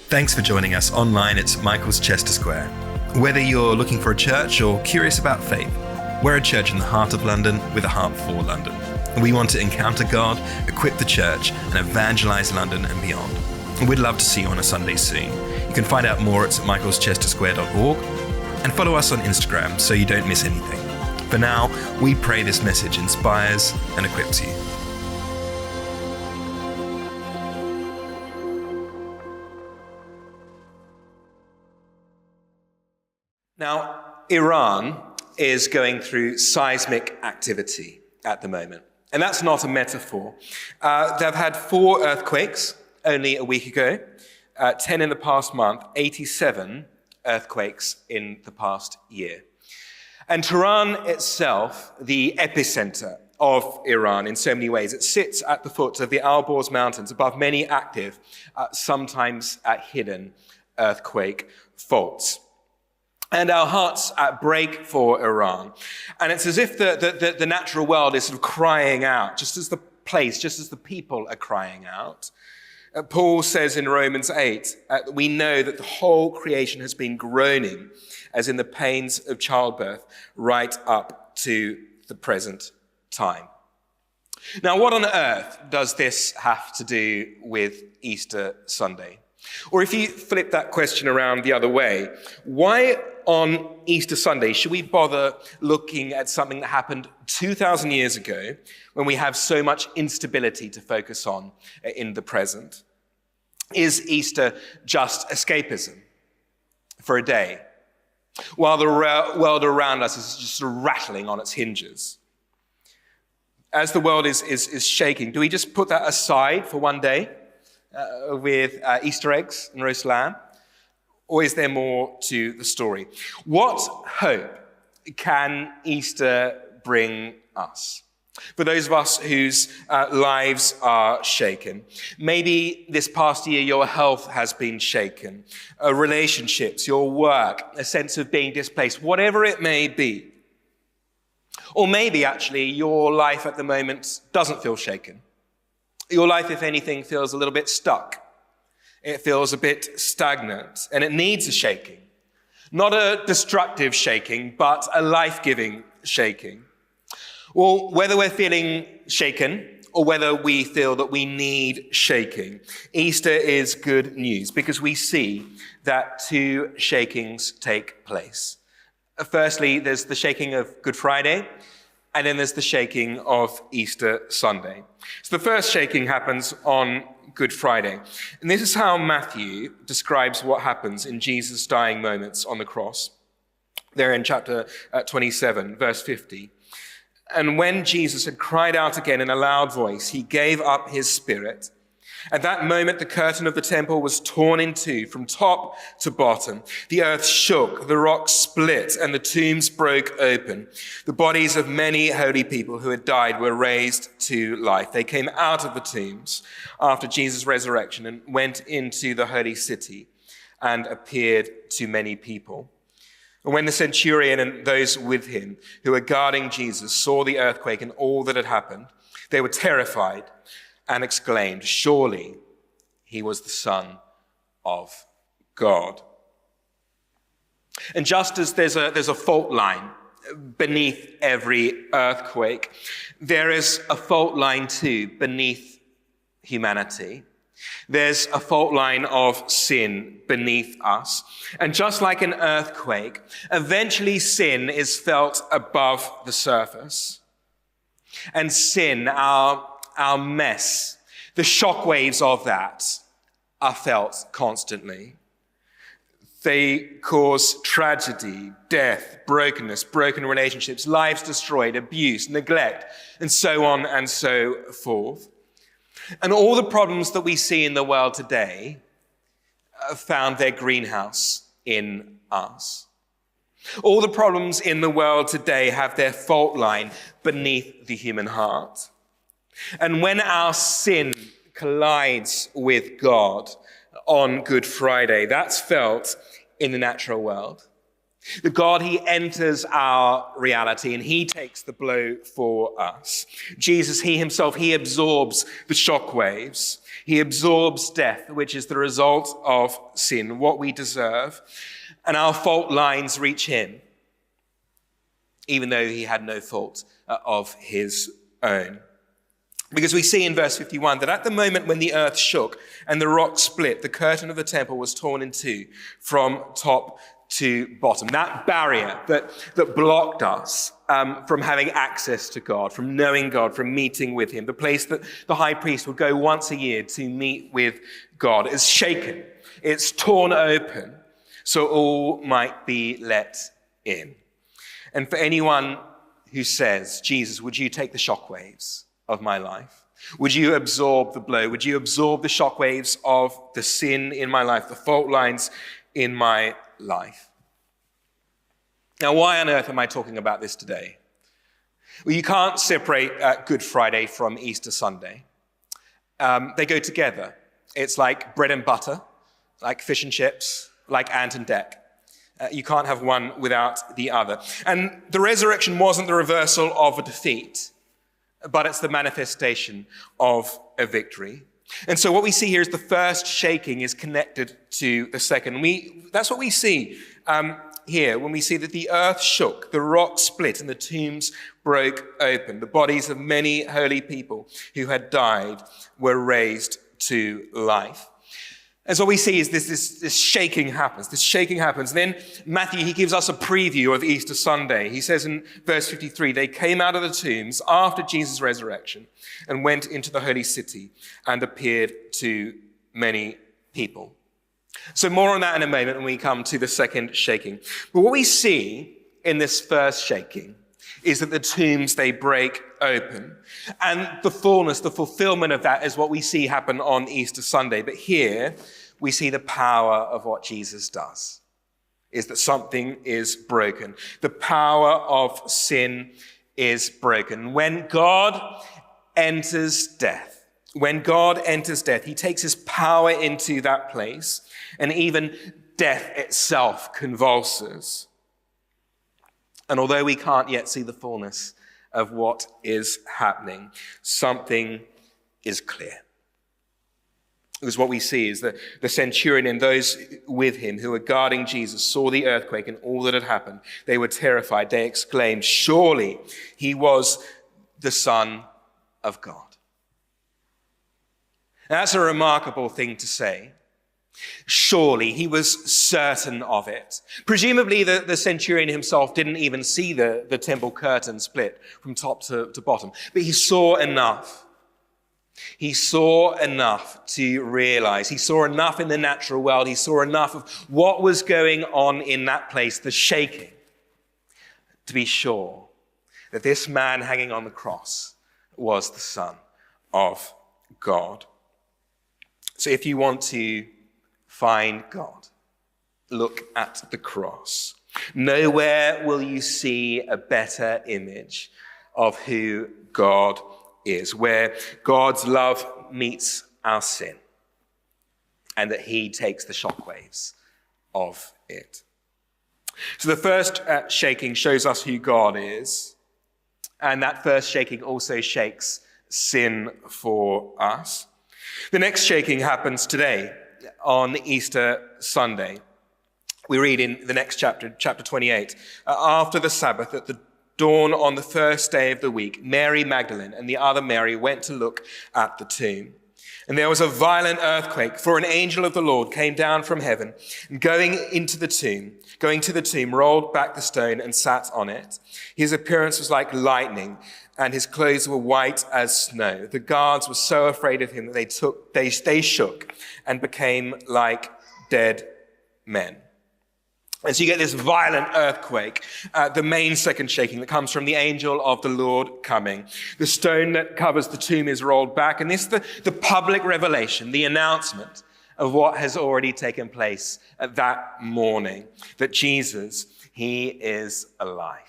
Thanks for joining us online at St Michael's Chester Square. Whether you're looking for a church or curious about faith, we're a church in the heart of London with a heart for London. We want to encounter God, equip the church, and evangelize London and beyond. We'd love to see you on a Sunday soon. You can find out more at stmichaelschesterSquare.org and follow us on Instagram so you don't miss anything. For now, we pray this message inspires and equips you. Now, Iran is going through seismic activity at the moment. And that's not a metaphor. They've had 4 earthquakes only a week ago, 10 in the past month, 87 earthquakes in the past year. And Tehran itself, the epicenter of Iran in so many ways, it sits at the foot of the Alborz Mountains above many active, sometimes hidden earthquake faults. And our hearts break for Iran. And it's as if the natural world is sort of crying out, just as the people are crying out. Paul says in Romans 8, we know that the whole creation has been groaning, as in the pains of childbirth, right up to the present time. Now, what on earth does this have to do with Easter Sunday? Or if you flip that question around the other way, why on Easter Sunday should we bother looking at something that happened 2,000 years ago when we have so much instability to focus on in the present? Is Easter just escapism for a day while the world around us is just sort of rattling on its hinges? As the world is shaking, do we just put that aside for one day with Easter eggs and roast lamb? Or is there more to the story? What hope can Easter bring us? For those of us whose lives are shaken. Maybe this past year your health has been shaken, relationships, your work, a sense of being displaced, whatever it may be. Or maybe actually your life at the moment doesn't feel shaken. Your life, if anything, feels a little bit stuck. It feels a bit stagnant, and it needs a shaking. Not a destructive shaking, but a life-giving shaking. Well, whether we're feeling shaken or whether we feel that we need shaking, Easter is good news because we see that 2 shakings take place. Firstly, there's the shaking of Good Friday, and then there's the shaking of Easter Sunday. So the first shaking happens on Good Friday. And this is how Matthew describes what happens in Jesus' dying moments on the cross. There in chapter 27, verse 50. And when Jesus had cried out again in a loud voice, he gave up his spirit. At that moment, the curtain of the temple was torn in 2 from top to bottom. The earth shook, the rocks split, and the tombs broke open. The bodies of many holy people who had died were raised to life. They came out of the tombs after Jesus' resurrection and went into the holy city and appeared to many people. And when the centurion and those with him who were guarding Jesus saw the earthquake and all that had happened, they were terrified and exclaimed, "Surely he was the Son of God." And just as there's a fault line beneath every earthquake, there is a fault line too beneath humanity. There's a fault line of sin beneath us. And just like an earthquake, eventually sin is felt above the surface. And sin, our mess, the shockwaves of that are felt constantly. They cause tragedy, death, brokenness, broken relationships, lives destroyed, abuse, neglect, and so on and so forth. And all the problems that we see in the world today have found their greenhouse in us. All the problems in the world today have their fault line beneath the human heart. And when our sin collides with God on Good Friday, that's felt in the natural world. That God, he enters our reality and he takes the blow for us. Jesus, he himself, he absorbs the shockwaves. He absorbs death, which is the result of sin, what we deserve. And our fault lines reach him, even though he had no fault of his own. Because we see in verse 51 that at the moment when the earth shook and the rock split, the curtain of the temple was torn in two from top to bottom. That barrier that blocked us from having access to God, from knowing God, from meeting with him, the place that the high priest would go once a year to meet with God, is shaken. It's torn open so all might be let in. And for anyone who says, Jesus, would you take the shockwaves of my life? Would you absorb the blow? Would you absorb the shockwaves of the sin in my life, the fault lines in my life? Now, why on earth am I talking about this today? Well, you can't separate Good Friday from Easter Sunday. They go together. It's like bread and butter, like fish and chips, like ant and deck. You can't have one without the other. And the resurrection wasn't the reversal of a defeat, but it's the manifestation of a victory. And so what we see here is the first shaking is connected to the second. That's what we see here when we see that the earth shook, the rock split, and the tombs broke open. The bodies of many holy people who had died were raised to life. And so what we see is this shaking happens. This shaking happens. Then Matthew, he gives us a preview of Easter Sunday. He says in verse 53, they came out of the tombs after Jesus' resurrection and went into the holy city and appeared to many people. So more on that in a moment when we come to the second shaking. But what we see in this first shaking is that the tombs, they break open. And the fullness, the fulfillment of that is what we see happen on Easter Sunday. But here we see the power of what Jesus does, is that something is broken. The power of sin is broken. When God enters death, he takes his power into that place, and even death itself convulses. And although we can't yet see the fullness of what is happening, something is clear. Because what we see is that the centurion and those with him who were guarding Jesus saw the earthquake and all that had happened. They were terrified. They exclaimed, surely he was the Son of God. Now, that's a remarkable thing to say. Surely, he was certain of it. Presumably, the centurion himself didn't even see the temple curtain split from top to bottom, but he saw enough. He saw enough to realize. He saw enough in the natural world. He saw enough of what was going on in that place, the shaking, to be sure that this man hanging on the cross was the Son of God. So if you want to find God, look at the cross. Nowhere will you see a better image of who God is, where God's love meets our sin, and that he takes the shockwaves of it. So the first shaking shows us who God is, and that first shaking also shakes sin for us. The next shaking happens today on Easter Sunday. We read in the next chapter, chapter 28, after the Sabbath, at the dawn on the first day of the week, Mary Magdalene and the other Mary went to look at the tomb. And there was a violent earthquake, for an angel of the Lord came down from heaven, and going to the tomb, rolled back the stone and sat on it. His appearance was like lightning, and his clothes were white as snow. The guards were so afraid of him that they shook and became like dead men. And so you get this violent earthquake, the main second shaking that comes from the angel of the Lord coming. The stone that covers the tomb is rolled back, and this is the public revelation, the announcement of what has already taken place that morning, that Jesus, he is alive.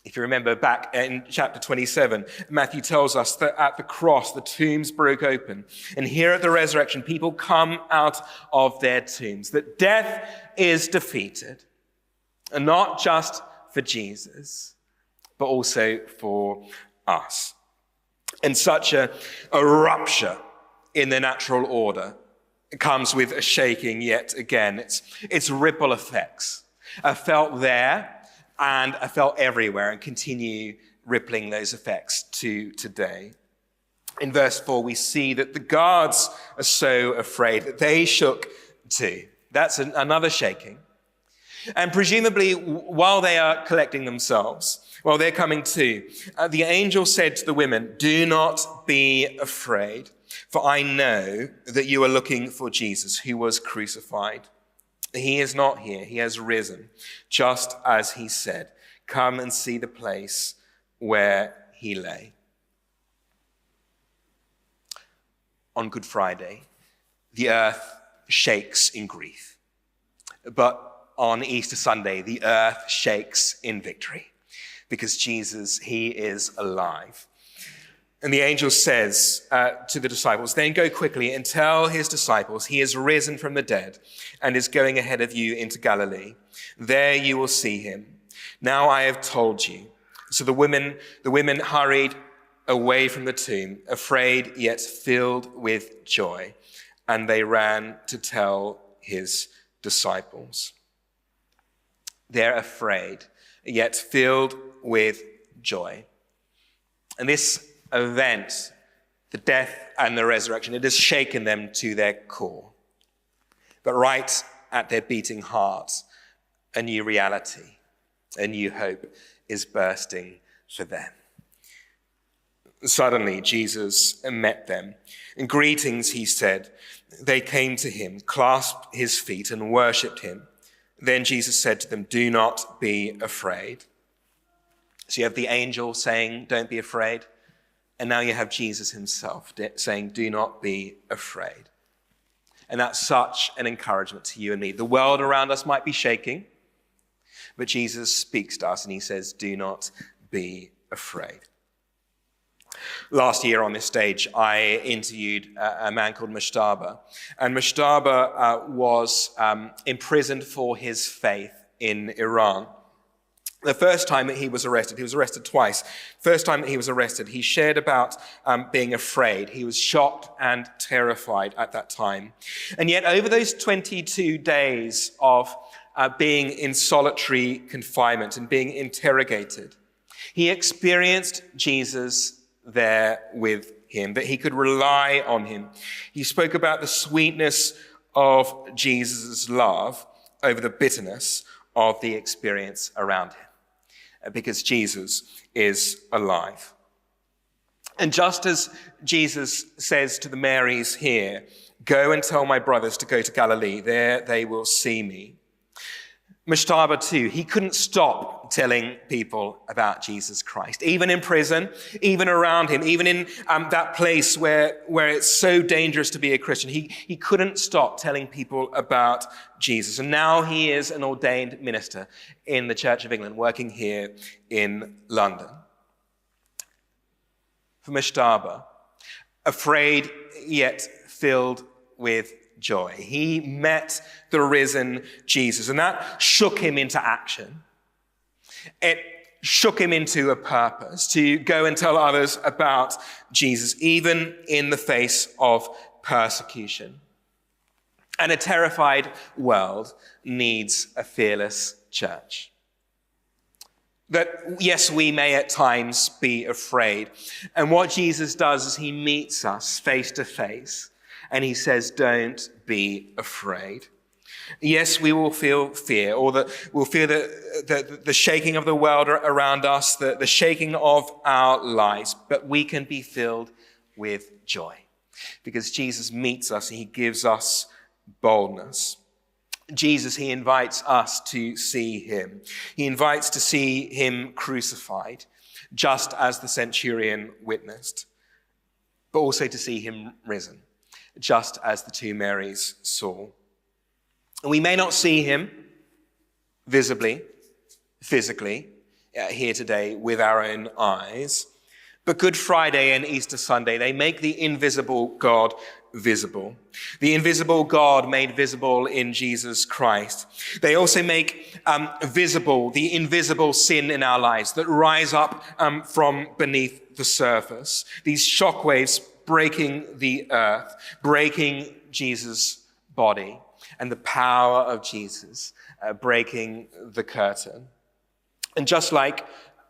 If you remember back in chapter 27, Matthew tells us that at the cross, the tombs broke open. And here at the resurrection, people come out of their tombs, that death is defeated, And not just for Jesus, but also for us. And such a rupture in the natural order comes with a shaking yet again. It's ripple effects are felt there and are felt everywhere and continue rippling those effects to today. In verse 4, we see that the guards are so afraid that they shook too. That's another shaking. And presumably, while they are collecting themselves, while they're coming to, the angel said to the women, "Do not be afraid, for I know that you are looking for Jesus, who was crucified. He is not here. He has risen, just as he said. Come and see the place where he lay." On Good Friday, the earth shakes in grief. But on Easter Sunday, the earth shakes in victory because Jesus, he is alive. And the angel says to the disciples, "Then go quickly and tell his disciples he is risen from the dead and is going ahead of you into Galilee. There you will see him. Now I have told you." So the women hurried away from the tomb, afraid yet filled with joy, and they ran to tell his disciples. They're afraid, yet filled with joy. And this event, the death and the resurrection, it has shaken them to their core. But right at their beating hearts, a new reality, a new hope is bursting for them. Suddenly, Jesus met them. "In greetings," he said. They came to him, clasped his feet, and worshipped him. Then Jesus said to them, "Do not be afraid." So you have the angel saying, "Don't be afraid." And now you have Jesus himself saying, "Do not be afraid." And that's such an encouragement to you and me. The world around us might be shaking, but Jesus speaks to us and he says, "Do not be afraid." Last year on this stage, I interviewed a man called Mushtaba. And Mushtaba was imprisoned for his faith in Iran. The first time that he was arrested twice. First time that he was arrested, he shared about being afraid. He was shocked and terrified at that time. And yet over those 22 days of being in solitary confinement and being interrogated, he experienced Jesus there with him, that he could rely on him. He spoke about the sweetness of Jesus' love over the bitterness of the experience around him, because Jesus is alive. And just as Jesus says to the Marys here, "Go and tell my brothers to go to Galilee, there they will see me," Mushtaba too, he couldn't stop telling people about Jesus Christ. Even in prison, even around him, even in that place where it's so dangerous to be a Christian, he couldn't stop telling people about Jesus. And now he is an ordained minister in the Church of England, working here in London. For Mushtaba, afraid yet filled with joy, he met the risen Jesus, and that shook him into action. It shook him into a purpose to go and tell others about Jesus, even in the face of persecution. And a terrified world needs a fearless church. That, yes, we may at times be afraid. And what Jesus does is he meets us face to face. And he says, "Don't be afraid." Yes, we will feel fear, or we'll feel the shaking of the world around us, the shaking of our lives, but we can be filled with joy because Jesus meets us and he gives us boldness. Jesus, he invites us to see him. He invites to see him crucified, just as the centurion witnessed, but also to see him risen, just as the two Marys saw. And we may not see him visibly, physically, here today with our own eyes, but Good Friday and Easter Sunday, they make the invisible God visible. The invisible God made visible in Jesus Christ. They also make visible the invisible sin in our lives that rise up from beneath the surface. These shockwaves breaking the earth, breaking Jesus' body, and the power of Jesus breaking the curtain. And just like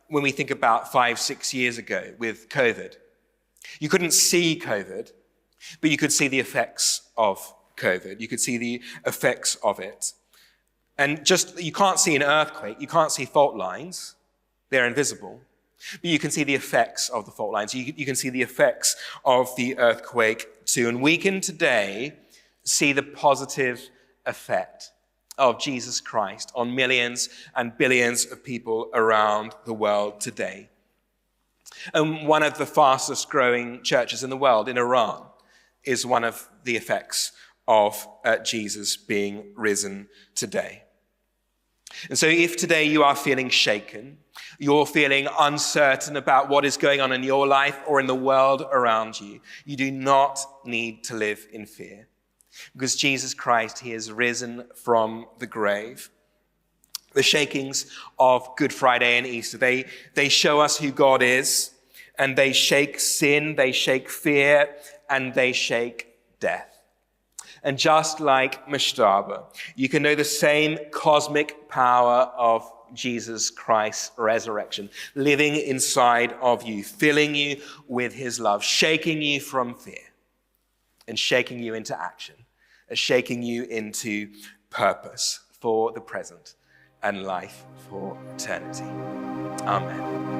when we think about 5-6 years ago with COVID, you couldn't see COVID, but you could see the effects of COVID. You could see the effects of it. And just, you can't see an earthquake, you can't see fault lines, they're invisible. But you can see the effects of the fault lines. You can see the effects of the earthquake too. And we can today see the positive effect of Jesus Christ on millions and billions of people around the world today. And one of the fastest growing churches in the world, in Iran, is one of the effects of Jesus being risen today. And so if today you are feeling shaken, you're feeling uncertain about what is going on in your life or in the world around you, you do not need to live in fear. Because Jesus Christ, he is risen from the grave. The shakings of Good Friday and Easter, they show us who God is, and they shake sin, they shake fear, and they shake death. And just like Mashtaba, you can know the same cosmic power of Jesus Christ's resurrection living inside of you, filling you with his love, shaking you from fear and shaking you into action, shaking you into purpose for the present and life for eternity. Amen.